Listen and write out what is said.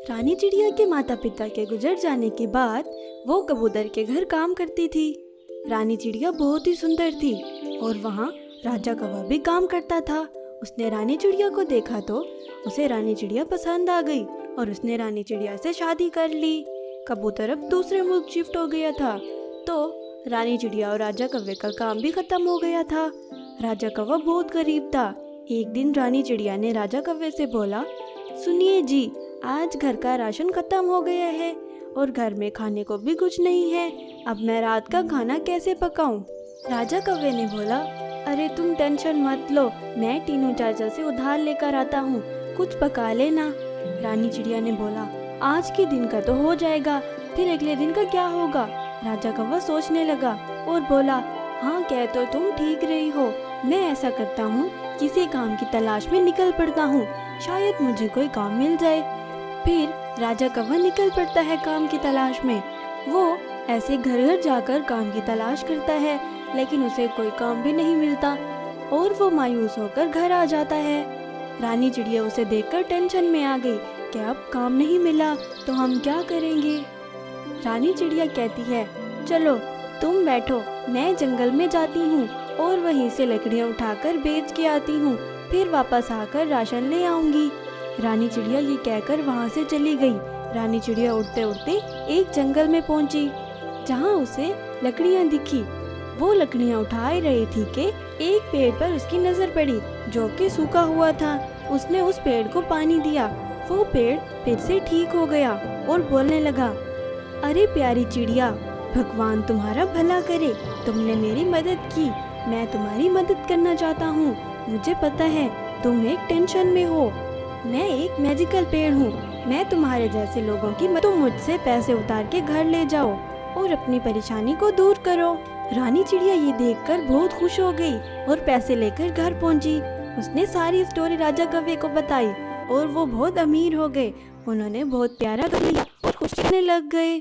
रानी चिड़िया के माता पिता के गुजर जाने के बाद वो कबूतर के घर काम करती थी। रानी चिड़िया बहुत ही सुंदर थी और वहाँ राजा कौवा भी काम करता था। उसने रानी चिड़िया को देखा तो उसे रानी चिड़िया पसंद आ गई और उसने रानी चिड़िया से शादी कर ली। कबूतर अब दूसरे मुल्क शिफ्ट हो गया था तो रानी चिड़िया और राजा कौवे का काम भी खत्म हो गया था। राजा कौवा बहुत गरीब था। एक दिन रानी चिड़िया ने राजा कौवे से बोला, सुनिए जी, आज घर का राशन खत्म हो गया है और घर में खाने को भी कुछ नहीं है। अब मैं रात का खाना कैसे पकाऊं? राजा कौवे ने बोला, अरे तुम टेंशन मत लो, मैं टीनू चाचा से उधार लेकर आता हूँ, कुछ पका लेना। रानी चिड़िया ने बोला, आज के दिन का तो हो जाएगा, फिर अगले दिन का क्या होगा? राजा कौवा सोचने लगा और बोला, हाँ कह तो तुम ठीक रही हो, मैं ऐसा करता हूँ, किसी काम की तलाश में निकल पड़ता हूँ, शायद मुझे कोई काम मिल जाए। फिर राजा कौवा निकल पड़ता है काम की तलाश में। वो ऐसे घर घर जाकर काम की तलाश करता है लेकिन उसे कोई काम भी नहीं मिलता और वो मायूस होकर घर आ जाता है। रानी चिड़िया उसे देखकर टेंशन में आ गई कि अब काम नहीं मिला तो हम क्या करेंगे। रानी चिड़िया कहती है, चलो तुम बैठो, मैं जंगल में जाती हूँ और वहीं से लकड़ियाँ उठाकर बेच के आती हूँ, फिर वापस आकर राशन ले आऊंगी। रानी चिड़िया ये कहकर वहाँ से चली गई। रानी चिड़िया उड़ते उड़ते एक जंगल में पहुँची जहाँ उसे लकड़ियाँ दिखी। वो लकड़ियाँ उठा रही थी कि एक पेड़ पर उसकी नजर पड़ी जो कि सूखा हुआ था। उसने उस पेड़ को पानी दिया, वो पेड़ फिर से ठीक हो गया और बोलने लगा, अरे प्यारी चिड़िया, भगवान तुम्हारा भला करे, तुमने मेरी मदद की, मैं तुम्हारी मदद करना चाहता हूँ। मुझे पता है तुम एक टेंशन में हो, मैं एक मैजिकल पेड़ हूँ, मैं तुम्हारे जैसे लोगों की तुम मुझसे पैसे उतार के घर ले जाओ और अपनी परेशानी को दूर करो। रानी चिड़िया ये देखकर बहुत खुश हो गई और पैसे लेकर घर पहुँची। उसने सारी स्टोरी राजा कौवे को बताई और वो बहुत अमीर हो गए। उन्होंने बहुत प्यारा घर लिया और खुश रहने लग गए।